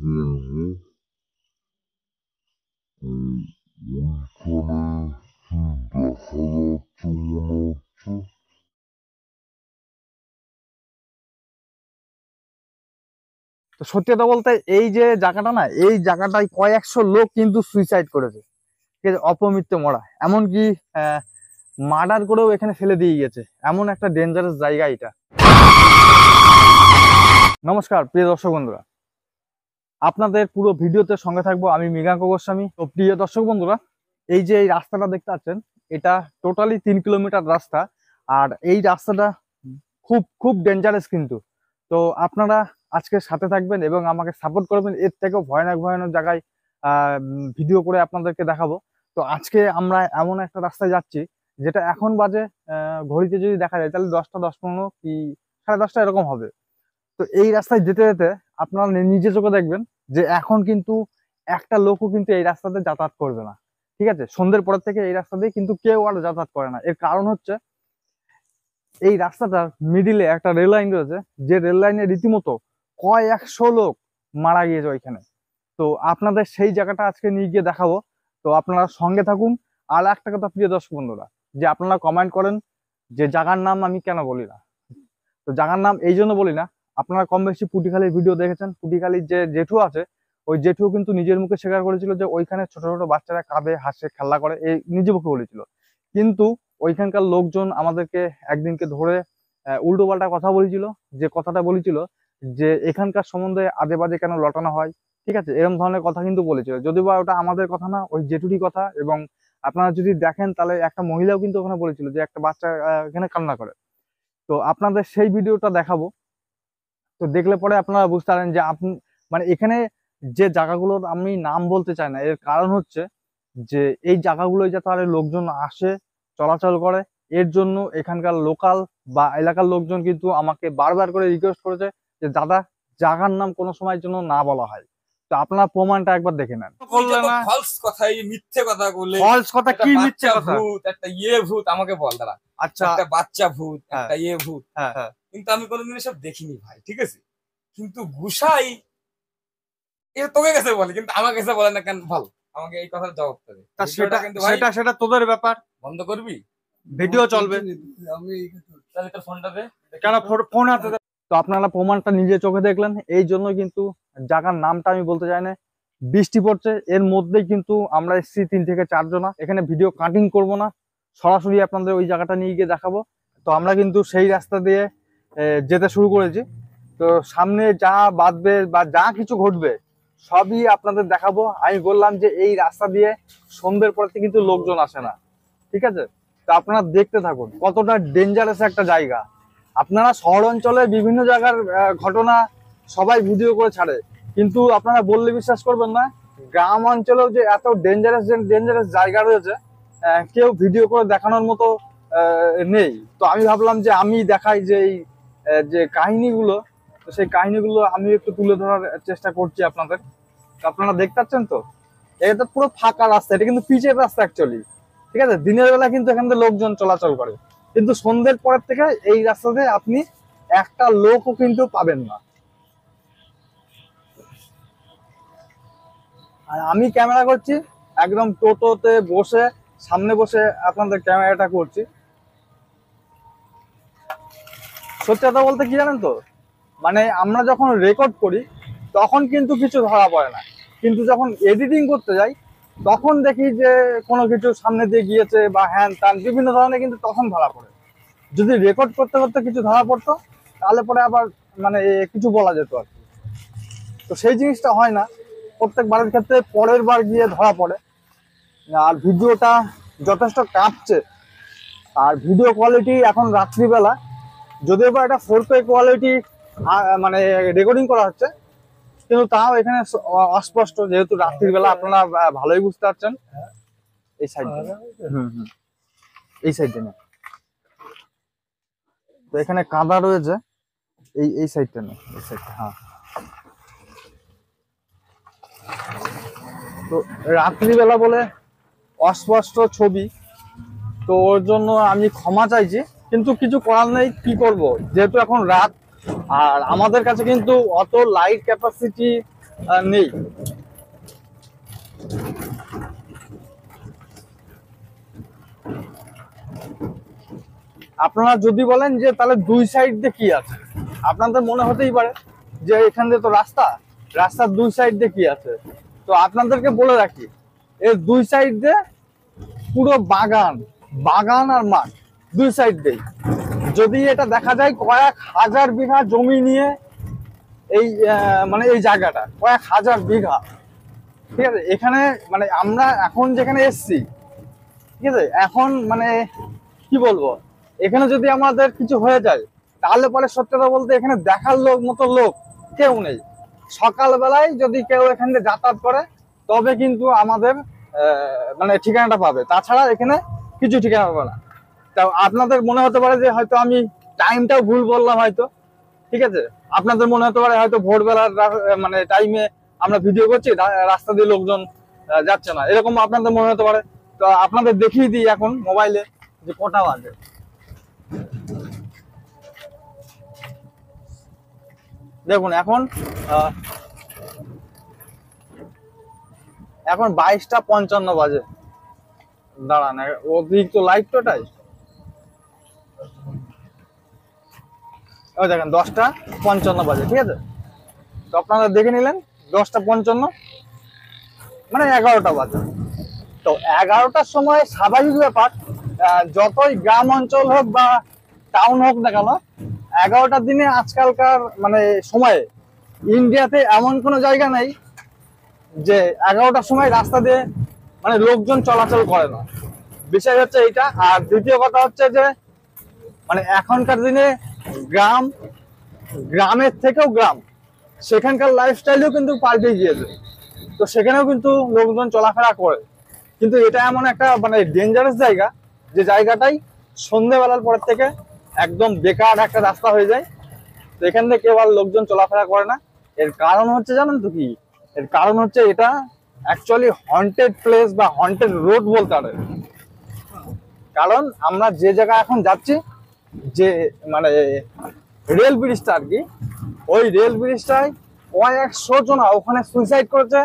হুম, ওইখানে কি দেখা যাচ্ছে মনে হচ্ছে? তো সত্যি কথা বলতে এই যে জায়গাটা না, এই জায়গাটায় কয়েকশো লোক কিন্তু সুইসাইড করেছে, ঠিক আছে, অপমৃত্যু মরা, এমনকি মার্ডার করেও এখানে ফেলে দিয়ে গেছে। এমন একটা ডেঞ্জারাস জায়গা এটা। নমস্কার প্রিয় দর্শক বন্ধুরা, আপনাদের পুরো ভিডিওতে সঙ্গে থাকবো আমি মৃগাঙ্ক গোস্বামী। তো প্রিয় দর্শক বন্ধুরা, এই যে এই রাস্তাটা দেখতে পাচ্ছেন, এটা টোটালি 3 কিলোমিটার রাস্তা। আর এই রাস্তাটা খুব খুব ডেঞ্জারাস কিন্তু। তো আপনারা আজকে সাথে থাকবেন এবং আমাকে সাপোর্ট করবেন। এর থেকেও ভয়ানক ভয়ানক জায়গায় ভিডিও করে আপনাদেরকে দেখাবো। তো আজকে আমরা এমন একটা রাস্তায় যাচ্ছি, যেটা এখন বাজে ঘড়িতে যদি দেখা যায় তাহলে 10টা 10-15 কি 10:30 এরকম হবে। তো এই রাস্তায় যেতে যেতে আপনারা নিজে চোখে দেখবেন যে এখন কিন্তু একটা লোকও কিন্তু এই রাস্তাতে যাতায়াত করবে না, ঠিক আছে। সন্ধ্যের পরের থেকে এই রাস্তা দিয়ে কিন্তু কেউ আর যাতায়াত করে না। এর কারণ হচ্ছে এই রাস্তাটার মিডিলে একটা রেল লাইন রয়েছে, যে রেল লাইনে রীতিমতো কয়েকশো লোক মারা গিয়েছে ওইখানে। তো আপনাদের সেই জায়গাটা আজকে নিয়ে গিয়ে দেখাবো। তো আপনারা সঙ্গে থাকুন। আর একটা কথা প্রিয় দর্শক বন্ধুরা, যে আপনারা কমেন্ট করেন যে জায়গার নাম আমি কেন বলি না। তো জায়গার নাম এই জন্য বলি না, আপনারা কম বেশি পুটিখালির ভিডিও দেখেছেন। পুটিখালির যে জেঠু আছে, ওই জেঠু কিন্তু নিজের মুখে স্বীকার করেছিল যে ওইখানে ছোট ছোট বাচ্চারা কাঁদে হাসে খেলা করে, এই নিজে মুখে বলেছিল। কিন্তু ওইখানকার লোকজন আমাদেরকে একদিনকে ধরে উল্টো পাল্টা কথা বলেছিল। যে কথাটা বলেছিল যে এখানকার সম্বন্ধে আজে বাজে কেন লটানো হয়, ঠিক আছে, এরকম ধরনের কথা কিন্তু বলেছিল। যদিও বা ওটা আমাদের কথা না, ওই জেঠুরই কথা। এবং আপনারা যদি দেখেন তাহলে একটা মহিলাও কিন্তু ওখানে বলেছিল যে একটা বাচ্চা এখানে কান্না করে। তো আপনাদের সেই ভিডিওটা দেখাবো। তো দেখলে পরে আপনারা বুঝতে পারেন যে আপনি মানে এখানে যে জায়গাগুলোর আমি নাম বলতে চাই না, এর কারণ হচ্ছে যে এই জায়গাগুলোয় যাতে আরে লোকজন আসে, চলাচল করে। এর জন্য এখানকার লোকাল বা এলাকার লোকজন কিন্তু আমাকে বারবার করে রিকোয়েস্ট করেছে যে দাদা, জায়গার নাম কোনো সময়ের জন্য না বলা হয়। তো আপনার প্রমাণটা একবার দেখে নেন। বললে না ফলস কথা, এই মিথ্যে কথা বলে। ফলস কথা একটা কি? মিথ্যে বাচ্চা কথা? ভূত, একটা ভূত আমাকে বল দাঁড়া। আচ্ছা, একটা বাচ্চা ভূত, হ্যাঁ, একটা ভূত। হ্যাঁ, হ্যাঁ। কিন্তু আমি কোনোদিন এসব দেখিনি ভাই, ঠিক আছে। কিন্তু গুসাই এ তোকে কাছে বলে, কিন্তু আমার কাছে বলে না কেন? বল আমাকে এই কথার জবাব দেবে। তা ভিডিওটা কিন্তু ভাই সেটা সেটা তোদের ব্যাপার, বন্ধ করবি, ভিডিও চলবে। আমি তাহলে তোর ফোনটা দে। কেন ফোন হাতে দে। তো আপনারা প্রমাণটা নিজে চোখে দেখলেন। এই জন্য কিন্তু জায়গার নামটা আমি বলতে চাই না। বৃষ্টি পড়ছে, এর মধ্যেই কিন্তু আমরা এসেছি 3 থেকে 4 জনা। এখানে ভিডিও কাটিং করব না, সরাসরি আপনাদের ওই জায়গাটা নিয়ে গিয়ে দেখাবো। তো আমরা কিন্তু সেই রাস্তা দিয়ে যেতে শুরু করেছি। তো সামনে যা বাঁধবে বা যা কিছু ঘটবে সবই আপনাদের দেখাবো। আমি বললাম যে এই রাস্তা দিয়ে সন্ধ্যের পর থেকে কিন্তু লোকজন আসে না, ঠিক আছে। তো আপনারা দেখতে থাকুন কতটা ডেঞ্জারাস একটা জায়গা। আপনারা শহর অঞ্চলে বিভিন্ন জায়গার ঘটনা সবাই ভিডিও করে ছাড়ে, কিন্তু আপনারা বললে বিশ্বাস করবেন না, গ্রাম অঞ্চলেও যে এত ডেঞ্জারাস ডেঞ্জারাস জায়গা রয়েছে কেউ ভিডিও করে দেখানোর মতো নেই। তো আমি ভাবলাম যে আমি দেখাই যে এই যে কাহিনীগুলো, তো সেই কাহিনীগুলো আমি একটু তুলে ধরার চেষ্টা করছি আপনাদের। তো আপনারা দেখতে পাচ্ছেন তো, এটা পুরো ফাঁকা রাস্তা, এটা কিন্তু পিচের রাস্তা অ্যাকচুয়ালি, ঠিক আছে। দিনের বেলা কিন্তু এখান থেকে লোকজন চলাচল করে, কিন্তু সন্ধ্যের পরের থেকে এই রাস্তাতে আপনি একটা লোকও কিন্তু পাবেন না। আর আমি ক্যামেরা করছি একদম টোটোতে বসে, সামনে বসে আপনাদের ক্যামেরাটা করছি। সত্যি কথা বলতে কি জানেন তো, মানে আমরা যখন রেকর্ড করি তখন কিন্তু কিছু ধরা পড়ে না, কিন্তু যখন এডিটিং করতে যাই তখন দেখি যে কোনো কিছু সামনে দিয়ে গিয়েছে বা হ্যান ত্যান বিভিন্ন ধরনের, কিন্তু তখন ধরা পড়ে। যদি রেকর্ড করতে করতে কিছু ধরা পড়তো তাহলে পরে আবার মানে কিছু বলা যেত আর কি। তো সেই জিনিসটা হয় না, প্রত্যেকবারের ক্ষেত্রে পরের বার গিয়ে ধরা পড়ে। আর ভিডিওটা যথেষ্ট কাঁপছে। আর ভিডিও কোয়ালিটি এখন রাত্রিবেলা, যদিও বা এটা 4K কোয়ালিটি মানে রেকর্ডিং করা হচ্ছে, কিন্তু তাও এখানে অস্পষ্ট, যেহেতু রাত্রির বেলা আপনারা ভালোই বুঝতে পারছেন। এই সাইড এই সাইডে না, তো এখানে কাদা রয়েছে, এই সাইডটা না, এই সাইডটা। হ্যাঁ, তো রাত্রিবেলা বলে অস্পষ্ট ছবি, তো ওর জন্য আমি ক্ষমা চাইছি, কিন্তু কিছু করার নেই। কি করব, যেহেতু এখন রাত, আর আমাদের কাছে কিন্তু অত লাইট ক্যাপাসিটি নেই। আপনারা যদি বলেন যে তাহলে দুই সাইড দিয়ে কি আছে, আপনাদের মনে হতেই পারে যে এখান দিয়ে তো রাস্তার দুই সাইড দিয়ে কি আছে। তো আপনাদেরকে বলে রাখি, এর দুই সাইড দিয়ে পুরো বাগান আর মাঠ, দুই সাইড দিয়ে। যদি এটা দেখা যায় কয়েক হাজার বিঘা জমি নিয়ে এই মানে এই জায়গাটা কয়েক হাজার বিঘা, ঠিক আছে। এখানে মানে আমরা এখন যেখানে এসছি, ঠিক আছে, এখন মানে কি বলবো, এখানে যদি আমাদের কিছু হয়ে যায় তাহলে পরে সত্যি কথা বলতে এখানে দেখার মতো লোক কেউ নেই। সকালবেলায় যদি কেউ এখান থেকে যাতায়াত করে তবে কিন্তু আমাদের মানে ঠিকানাটা পাবে, তাছাড়া এখানে কিছু ঠিকানা পাবে না। তা আপনাদের মনে হতে পারে যে হয়তো আমি টাইমটাও ভুল বললাম হয়তো, ঠিক আছে। আপনাদের মনে হতে পারে হয়তো ভোরবেলার মানে টাইমে আমরা ভিডিও করছি, রাস্তা দিয়ে লোকজন যাচ্ছে না, এরকম আপনাদের মনে হতে পারে। তো আপনাদের দেখিয়ে দিই এখন মোবাইলে যে কটা বাজে। দেখুন এখন 22:55 বাজে। দাঁড়ান, অতিরিক্ত লাইট টোটাই দেখেন 10:55 বাজে, ঠিক আছে। তো আপনারা দেখে নিলেন 10:55 মানে 11টা বাজে। তো 11টার সময় স্বাভাবিক ব্যাপার, যতই গ্রাম অঞ্চল হোক বা টাউন হোক না কেন, 11টার দিনে আজকালকার মানে সময়ে ইন্ডিয়াতে এমন কোনো জায়গা নেই যে 11টার সময় রাস্তা দিয়ে মানে লোকজন চলাচল করে না। বিষয় হচ্ছে এইটা। আর দ্বিতীয় কথা হচ্ছে যে মানে এখনকার দিনে গ্রামের থেকেও সেখানকার লাইফস্টাইলও কিন্তু পাল্টে গিয়েছে। তো সেখানেও কিন্তু লোকজন চলাফেরা করে, কিন্তু এটা এমন একটা মানে ডেঞ্জারাস জায়গা যে জায়গাটাই সন্ধ্যেবেলার পর থেকে একদম বেকার একটা রাস্তা হয়ে যায়। তো এখান থেকে কেউ আর লোকজন চলাফেরা করে না। এর কারণ হচ্ছে জানেন তো কি? এর কারণ হচ্ছে এটা অ্যাকচুয়ালি হন্টেড প্লেস বা হন্টেড রোড বলতে পারে। কারণ আমরা যে জায়গায় এখন যাচ্ছি, যে মানে রেল ব্রিজটা আর কি, ওই রেল ব্রিজটায় কয়েকশো জনা ওখানে সুইসাইড করেছে,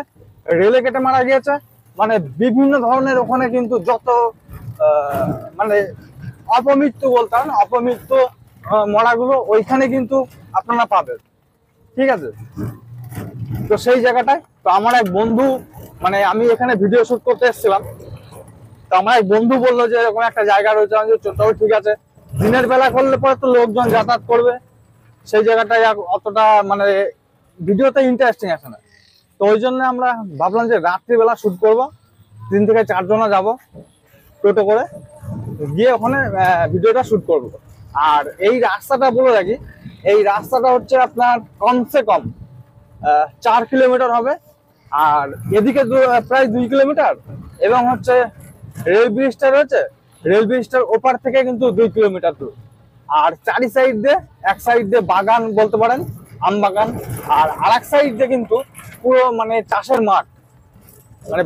রেলে কেটে মারা গিয়েছে। মানে বিভিন্ন ধরনের ওখানে কিন্তু যত মানে অপমৃত্যু বলতাম, অপমৃত্যু মরাগুলো ওইখানে কিন্তু আপনারা পাবেন, ঠিক আছে। তো সেই জায়গাটায় তো আমার এক বন্ধু, মানে আমি এখানে ভিডিও শুট করতে এসেছিলাম, তো আমার এক বন্ধু বললো যে এরকম একটা জায়গা রয়েছে। আমি চোদ্দও ঠিক আছে, দিনের বেলা করলে পরে তো লোকজন যাতায়াত করবে, সেই জায়গাটায় অতটা মানে ভিডিওতে ইন্টারেস্টিং আসে না। তো ওই জন্য আমরা ভাবলাম যে রাত্রিবেলা শুট করব, 3 থেকে 4 জনা যাবো টোটো করে, গিয়ে ওখানে ভিডিওটা শুট করব। আর এই রাস্তাটা বলে রাখি, এই রাস্তাটা হচ্ছে আপনার কমসে কম 4 কিলোমিটার হবে, আর এদিকে প্রায় 2 কিলোমিটার, এবং হচ্ছে রেল ব্রিজটা রয়েছে, রেল ব্রিজটার ওপার থেকে কিন্তু 2 কিলোমিটার দূর। আর চারি সাইড দিয়ে, এক সাইড দিয়ে বাগান বলতে পারেন, আম বাগান, আর আরেক সাইড দিয়ে কিন্তু পুরো মানে চাষের মাঠ, মানে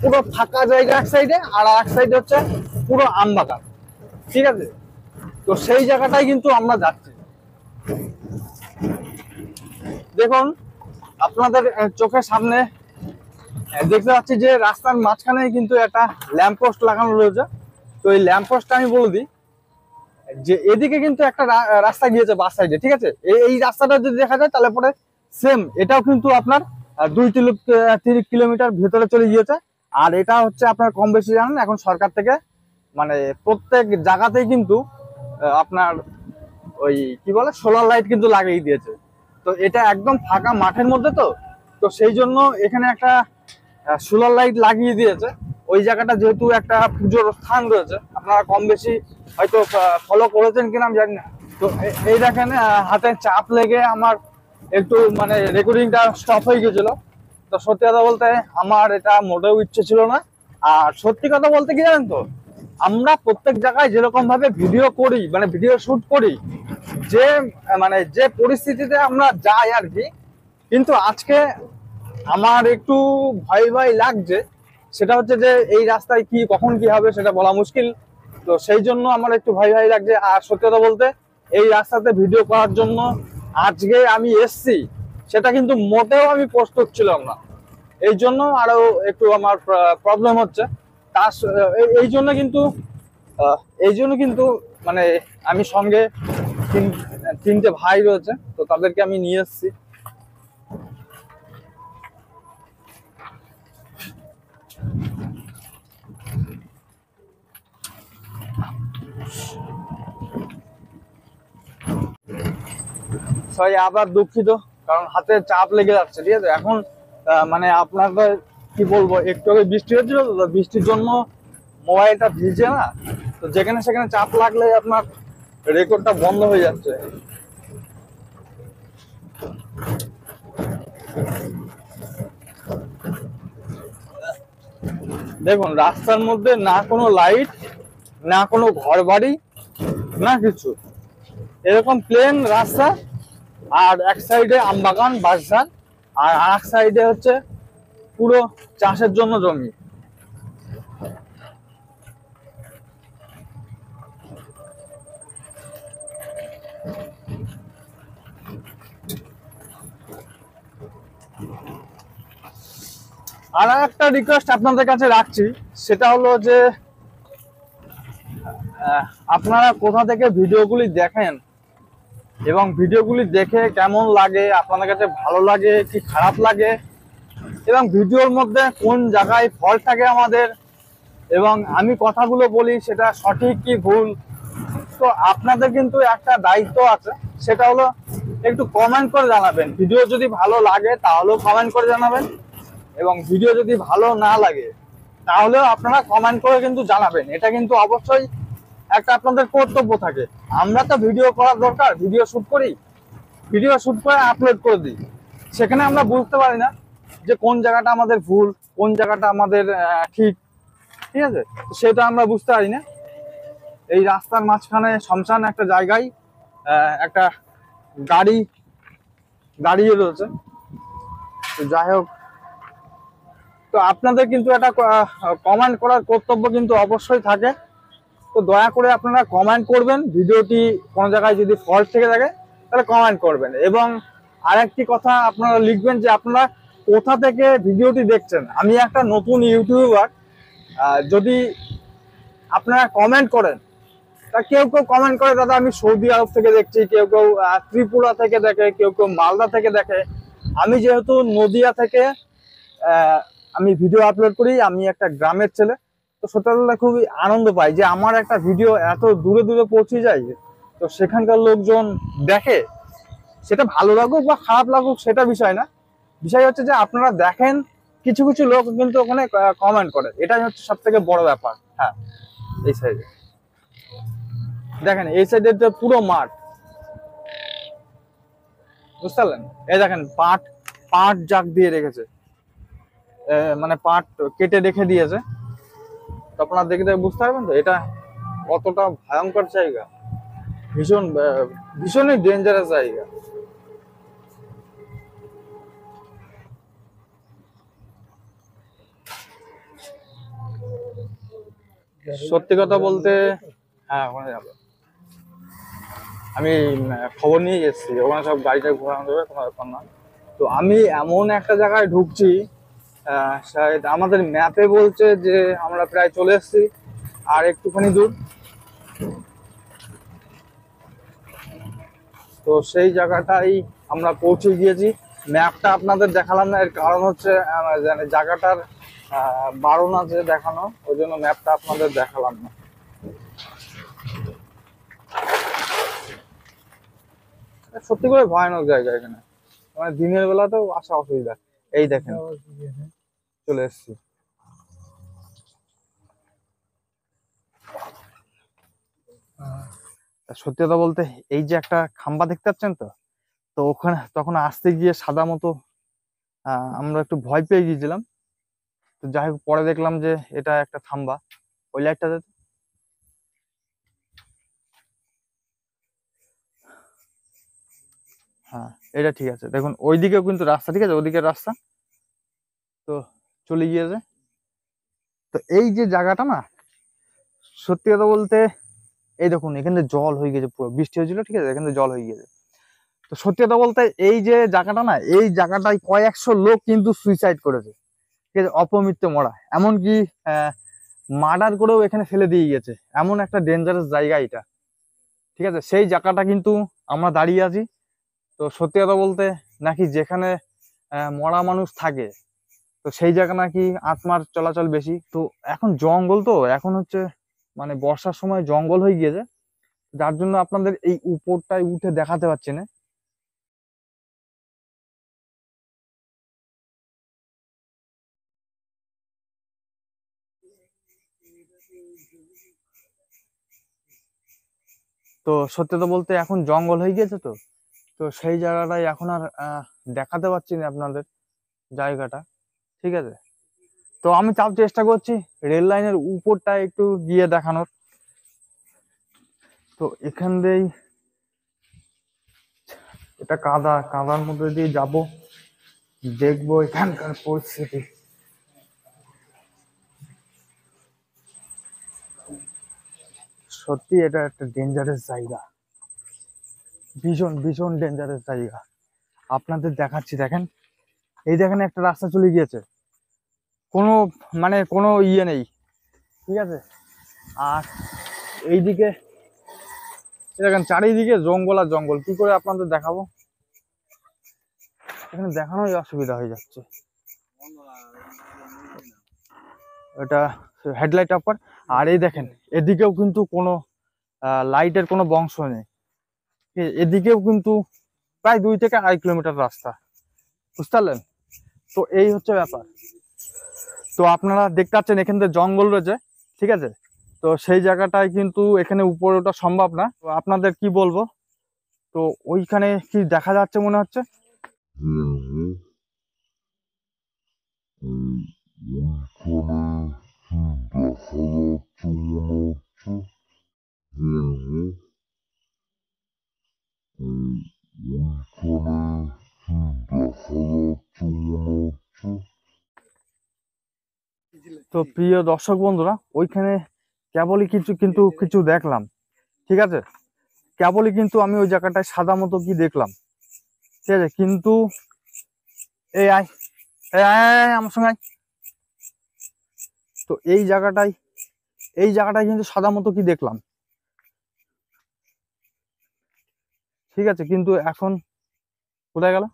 পুরো ফাঁকা জায়গা এক সাইডে, আর এক সাইডে হচ্ছে পুরো আম বাগান, ঠিক আছে। তো সেই জায়গাটাই কিন্তু আমরা যাচ্ছি। দেখুন আপনাদের চোখের সামনে দেখতে পাচ্ছি যে রাস্তার মাঝখানে কিন্তু একটা ল্যাম্পপোস্ট লাগানো রয়েছে। তো এই ল্যাম্পপোস্টটা আমি বলে দিই যে এদিকে কিন্তু একটা রাস্তা গিয়েছে বাস সাইডে, ঠিক আছে। এই রাস্তাটা যদি দেখা যায় তাহলে পরে সেম এটাও কিন্তু আপনার 2-3 কিলোমিটার ভেতরে চলে গিয়েছে। আর এটা হচ্ছে আপনার কম বেশি জানেন, এখন সরকার থেকে মানে প্রত্যেক জায়গাতেই কিন্তু আপনার ওই কি বলে সোলার লাইট কিন্তু লাগিয়ে দিয়েছে। তো এটা একদম ফাঁকা মাঠের মধ্যে, তো সেই জন্য এখানে একটা সোলার লাইট লাগিয়ে দিয়েছে। ওই জায়গাটা যেহেতু একটা পুজোর স্থান রয়েছে, আপনারা কম বেশি হয়তো ফলো করেছেন কিনা আমি জানি না। তো এই দেখেন হাতে চাপ লেগে আমার একটু মানে রেকর্ডিংটা স্টপ হয়ে গেছিল। তো সত্যি কথা বলতে আমার এটা মোটেও ইচ্ছে ছিল না। আর সত্যি কথা বলতে কি জানেন তো, আমরা প্রত্যেক জায়গায় যেরকম ভাবে ভিডিও করি, মানে ভিডিও শুট করি, যে মানে যে পরিস্থিতিতে আমরা যাই আর কি, কিন্তু আজকে আমার একটু ভয় ভয় লাগছে। সেটা হচ্ছে যে এই রাস্তায় কি কখন কি হবে সেটা বলা মুশকিল। তো সেই জন্য আমার একটু ভয় ভয় লাগছে। আর সত্যি কথা বলতে এই রাস্তাতে ভিডিও করার জন্য আজকে আমি এসছি, সেটা কিন্তু মোটেও আমি প্রস্তুত ছিলাম না। এই জন্য আরো একটু আমার প্রবলেম হচ্ছে। তার এই জন্য কিন্তু মানে আমি সঙ্গে তিনটে ভাই রয়েছে, তো তাদেরকে আমি নিয়ে এসেছি। সরি, আবার দুঃখিত, কারণ হাতে চাপ লেগে যাচ্ছে, ঠিক আছে। এখন মানে আপনাদের কি বলবো, একটু আগে বৃষ্টি হচ্ছিল, তো বৃষ্টির জন্য মোবাইলটা ভিজে না, তো যেখানে সেখানে চাপ লাগলে আপনার রেকর্ডটা বন্ধ হয়ে যাচ্ছে। দেখুন, রাস্তার মধ্যে না কোনো লাইট, না কোনো ঘর বাড়ি, না কিছু, এরকম প্লেন রাস্তা। আর এক সাইডে আমবাগান, বাঁশঝাড়, আর এক সাইডে হচ্ছে পুরো চাষের জন্য জমি। আর একটা রিকোয়েস্ট আপনাদের কাছে রাখছি, সেটা হলো যে আপনারা কোথা থেকে ভিডিওগুলি দেখেন এবং ভিডিওগুলি দেখে কেমন লাগে, আপনাদের কাছে ভালো লাগে কি খারাপ লাগে, এবং ভিডিওর মধ্যে কোন জায়গায় ফল্ট থাকে আমাদের, এবং আমি কথাগুলো বলি সেটা সঠিক কি ভুল। তো আপনাদের কিন্তু একটা দায়িত্ব আছে, সেটা হলো একটু কমেন্ট করে জানাবেন। ভিডিও যদি ভালো লাগে তাহলেও কমেন্ট করে জানাবেন, এবং ভিডিও যদি ভালো না লাগে তাহলেও আপনারা কমেন্ট করে কিন্তু জানাবেন। এটা কিন্তু অবশ্যই একটা আপনাদের কর্তব্য থাকে। আমরা তো ভিডিও করার দরকার, ভিডিও শুট করি, ভিডিও শুট করে আপলোড করে দিই, সেখানে আমরা বুঝতে পারি না যে কোন জায়গাটা আমাদের ভুল, কোন জায়গাটা আমাদের ঠিক, ঠিক আছে। সেটা আমরা বুঝতে পারি না। এই রাস্তার মাঝখানে শ্মশান একটা জায়গায় একটা গাড়ি দাঁড়িয়ে রয়েছে। তো যাই হোক, তো আপনাদের কিন্তু একটা কমেন্ট করার কর্তব্য কিন্তু অবশ্যই থাকে। তো দয়া করে আপনারা কমেন্ট করবেন, ভিডিওটি কোনো জায়গায় যদি ফল্ট থেকে থাকে তাহলে কমেন্ট করবেন। এবং আরেকটি কথা আপনারা লিখবেন যে আপনারা কোথা থেকে ভিডিওটি দেখছেন। আমি একটা নতুন ইউটিউবার, যদি আপনারা কমেন্ট করেন, তা কেউ কেউ কমেন্ট করে দাদা আমি সৌদি আরব থেকে দেখছি, কেউ কেউ ত্রিপুরা থেকে দেখে, কেউ কেউ মালদা থেকে দেখে। আমি যেহেতু নদিয়া থেকে আমি ভিডিও আপলোড করি, আমি একটা গ্রামের ছেলে, তো সেটা খুবই আনন্দ পাই যে আমার একটা ভিডিও এত দূরে দূরে পৌঁছে যায়, তো সেখানকার লোকজন দেখে। সেটা ভালো লাগুক বা খারাপ লাগুক সেটা বিষয় না, বিষয় হচ্ছে যে আপনারা দেখেন, কিছু কিছু লোক কিন্তু ওখানে কমেন্ট করে, এটাই হচ্ছে সব থেকে বড় ব্যাপার। হ্যাঁ, এই সাইডে দেখেন, এই সাইডে তো পুরো মাঠ, বুঝতে পারলেন। এই দেখেন পাট, পাট জাগ দিয়ে রেখেছে, মানে পাট কেটে রেখে দিয়েছে। তো আপনারা দেখে দেখে বুঝতে পারবেন তো এটা কতটা ভয়ঙ্কর জায়গা, ভীষণ ভীষণই ডেঞ্জারাস জায়গা। সত্যি কথা বলতে, হ্যাঁ ওখানে যাবো আমি, খবর নিয়ে এসেছি, ওখানে সব গাড়িটা ঘোরানো যাবে, কোনো ব্যাপার না। তো আমি এমন একটা জায়গায় ঢুকছি, শায়দ আমাদের ম্যাপে বলছে যে আমরা প্রায় চলে এসেছি, আর একটুখানি দূর। তো সেই জায়গাটাই আমরা পৌঁছে গিয়েছি। ম্যাপটা আপনাদের দেখালাম না, এর কারণ হচ্ছে জায়গাটার বারণ আছে দেখানো, ওই জন্য ম্যাপটা আপনাদের দেখালাম না। সত্যি করে ভয়ানক জায়গা এখানে, মানে দিনের বেলাতেও আসা অসুবিধা। এই দেখেন চলে এসছি। সত্যি কথা বলতে, এই যে একটা খাম্বা দেখতে পাচ্ছেন তো, তো ওখানে তখন আসতে গিয়ে সাদা মতো আমরা একটু ভয় পেয়ে গিয়েছিলাম। তো যাই হোক, পরে দেখলাম যে এটা একটা থাম্বা, ওই লাইটটা। হ্যাঁ, এটা ঠিক আছে। দেখুন ওইদিকেও কিন্তু রাস্তা, ঠিক আছে, ওইদিকের রাস্তা তো চলে গিয়েছে। তো এই যে জায়গাটা না, সত্যি কথা বলতে, এই দেখুন এখানে জল হয়ে গেছে, পুরো বৃষ্টি হয়েছিল, ঠিক আছে, এখানে জল হয়ে গেছে। তো তো সত্যি কথা বলতে এই যে জায়গাটা না, এই জায়গাটায় কয়েকশো লোক কিন্তু সুইসাইড করেছে, ঠিক আছে, অপমৃত্যু মরা, এমনকি মার্ডার করেও এখানে ফেলে দিয়ে গেছে। এমন একটা ডেঞ্জারাস জায়গা এটা, ঠিক আছে। সেই জায়গাটা কিন্তু আমরা দাঁড়িয়ে আছি। তো সত্যি কথা বলতে নাকি যেখানে মরা মানুষ থাকে, তো সেই জায়গা নাকি আত্মার চলাচল বেশি। তো এখন জঙ্গল, তো এখন হচ্ছে মানে বর্ষার সময় জঙ্গল হয়ে গিয়েছে, যার জন্য আপনাদের এই উপরটায় উঠে দেখাতে পাচ্ছি না। তো সত্যি তো বলতে এখন জঙ্গল হয়ে গিয়েছে, তো তো সেই জায়গাটাই এখন আর দেখাতে পাচ্ছি না আপনাদের জায়গাটা, ঠিক আছে। তো আমি তাও চেষ্টা করছি রেল লাইনের উপরটা একটু গিয়ে দেখানোর। তো এখান দিয়েই, এটা কাদা, কাদার মধ্যে দিয়ে যাব, দেখবো এখানকার পরিস্থিতি। সত্যি এটা একটা ডেঞ্জারাস জায়গা, ভীষণ ভীষণ ডেঞ্জারাস জায়গা। আপনাদের দেখাচ্ছি, দেখেন, এই দেখেন একটা রাস্তা চলে গিয়েছে, কোনো মানে কোনো ইয়ে নেই, ঠিক আছে। আর এইদিকে দেখেন চারিদিকে জঙ্গল আর জঙ্গল, কি করে আপনাদের দেখাবো, এখানে দেখানোই অসুবিধা হয়ে যাচ্ছে। এটা হেডলাইট অফার। আর এই দেখেন এদিকেও কিন্তু কোনো লাইটের কোনো বংশ নেই, এদিকেও কিন্তু প্রায় 2 থেকে 2.5 কিলোমিটার রাস্তা, বুঝতে পারলেন। তো এই হচ্ছে ব্যাপার। তো আপনারা দেখতে পাচ্ছেন এখান থেকে জঙ্গল রয়েছে, ঠিক আছে। তো সেই জায়গাটায় কিন্তু এখানে উপরে ওঠা সম্ভব না। তো আপনাদের কি বলবো, তো ওইখানে কি দেখা যাচ্ছে মনে হচ্ছে? তো প্রিয় দর্শক বন্ধুরা, ওইখানে কেবলই কিছু দেখলাম, ঠিক আছে, কেবলই কিন্তু আমি ওই জায়গাটায় সাদা মতো কি দেখলাম, ঠিক আছে। কিন্তু এই আয়, এই আয়, আয়, আয়, আমার সঙ্গে আয়। তো এই জায়গাটায় কিন্তু সাদা মতো কি দেখলাম, ঠিক আছে। কিন্তু এখন কোথায় গেল?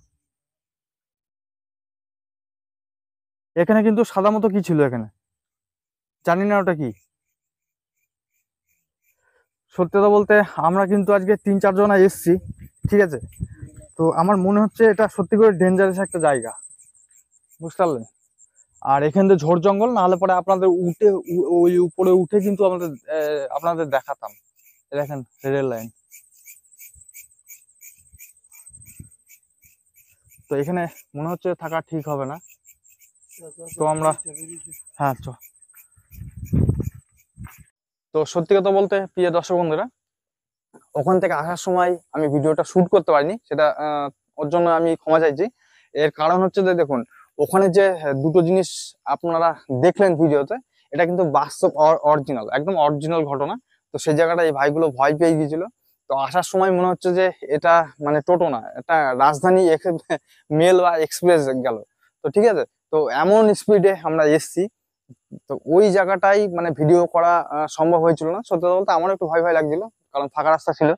এখানে কিন্তু সাদা মতো কি ছিল এখানে, জানি না ওটা কি। সত্যি কথা বলতে আমরা কিন্তু আজকে 3-4 জনা এসছি, ঠিক আছে। তো আমার মনে হচ্ছে এটা সত্যি করে ডেঞ্জারাস একটা জায়গা, বুঝতে পারলেন। আর এখান থেকে ঝোড় জঙ্গল, না হলে পরে আপনাদের ওই উপরে উঠে কিন্তু আপনাদের দেখাতাম। দেখেন রেল লাইন। তো এখানে মনে হচ্ছে থাকা ঠিক হবে না, তো আমরা, হ্যাঁ চ। তো সত্যি কথা বলতে প্রিয় দর্শক বন্ধুরা, ওখান থেকে আসার সময় আমি ভিডিওটা শুট করতে পারিনি, সেটা ওর জন্য আমি ক্ষমা চাইছি। এর কারণ হচ্ছে যে দেখুন, ওখানে যে দুটো জিনিস আপনারা দেখলেন ভিডিওতে, এটা কিন্তু বাস্তব অরিজিনাল, একদম অরিজিনাল ঘটনা। তো সেই জায়গাটা এই ভাইগুলো ভয় পেয়ে গিয়েছিল। তো আসার সময় মনে হচ্ছে যে এটা মানে টোটো না, এটা রাজধানী মেল বা এক্সপ্রেস গেল। তো ঠিক আছে, তো এমন স্পিডে আমরা এসছি, তো ওই জায়গাটাই মানে ভিডিও করা সম্ভব হয়েছিল না। সত্যি কথা বলতে আমার একটু ভয় ভয় লাগছিল, কারণ ফাঁকা রাস্তা ছিল।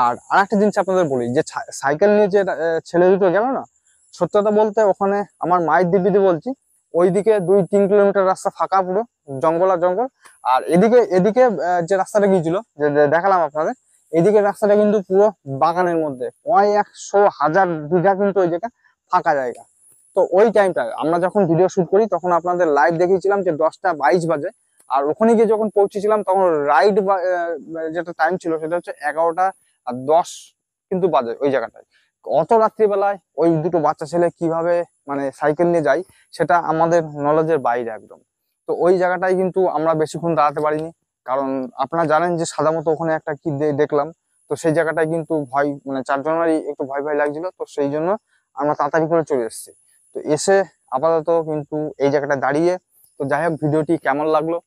আর আরেকটা জিনিস আপনাদের বলি, যে সাইকেল নিয়ে যে ছেলে দুটো গেল না, সত্যি কথা বলতে ওখানে আমার মায়ের দিব্যিতে বলছি, ওইদিকে 2-3 কিলোমিটার রাস্তা ফাঁকা, পুরো জঙ্গল আর জঙ্গল। আর এদিকে এদিকে যে রাস্তাটা গিয়েছিল, যে দেখালাম আপনাদের, এদিকে রাস্তাটা কিন্তু পুরো বাগানের মধ্যে, কয়েকশো হাজার বিঘা কিন্তু ওই জায়গা ফাঁকা জায়গা। তো ওই টাইমটা আমরা যখন ভিডিও শুট করি, তখন আপনাদের লাইভ দেখিয়েছিলাম যে 10টা 22 বাজে। আর ওখানে গিয়ে যখন পৌঁছেছিলাম, তখন রাইড যেটা টাইম ছিল সেটা হচ্ছে 11টা 10 কিন্তু বাজে ওই জায়গাটায়। অত রাত্রিবেলায় ওই দুটো বাচ্চা ছেলে কিভাবে মানে সাইকেল নিয়ে যায়, সেটা আমাদের নলেজের বাইরে একদম। তো ওই জায়গাটায় কিন্তু আমরা বেশিক্ষণ দাঁড়াতে পারিনি, কারণ আপনারা জানেন যে সাদা মতো ওখানে একটা কি দেখলাম। তো সেই জায়গাটায় কিন্তু ভয়, মানে 4 জনেরই একটু ভয় ভয় লাগছিল। তো সেই জন্য আমরা তাড়াতাড়ি করে চলে এসেছি। তো এসে আপাতত কিন্তু এই জায়গাটা দাঁড়িয়ে, তো যাই হোক ভিডিওটি কেমন লাগলো।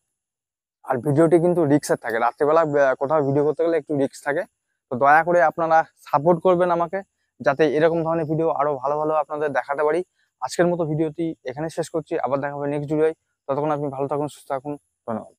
আর ভিডিওটি কিন্তু রিস্কের থাকে, রাত্রেবেলা কোথাও ভিডিও করতে গেলে একটু রিস্ক থাকে। তো দয়া করে আপনারা সাপোর্ট করবেন আমাকে, যাতে এরকম ধরনের ভিডিও আরো ভালো ভালো আপনাদের দেখাতে পারি। আজকের মতো ভিডিওটি এখানে শেষ করছি, আবার দেখা হবে নেক্সট ভিডিওয়। ততক্ষণ আপনি ভালো থাকুন, সুস্থ থাকুন, ধন্যবাদ।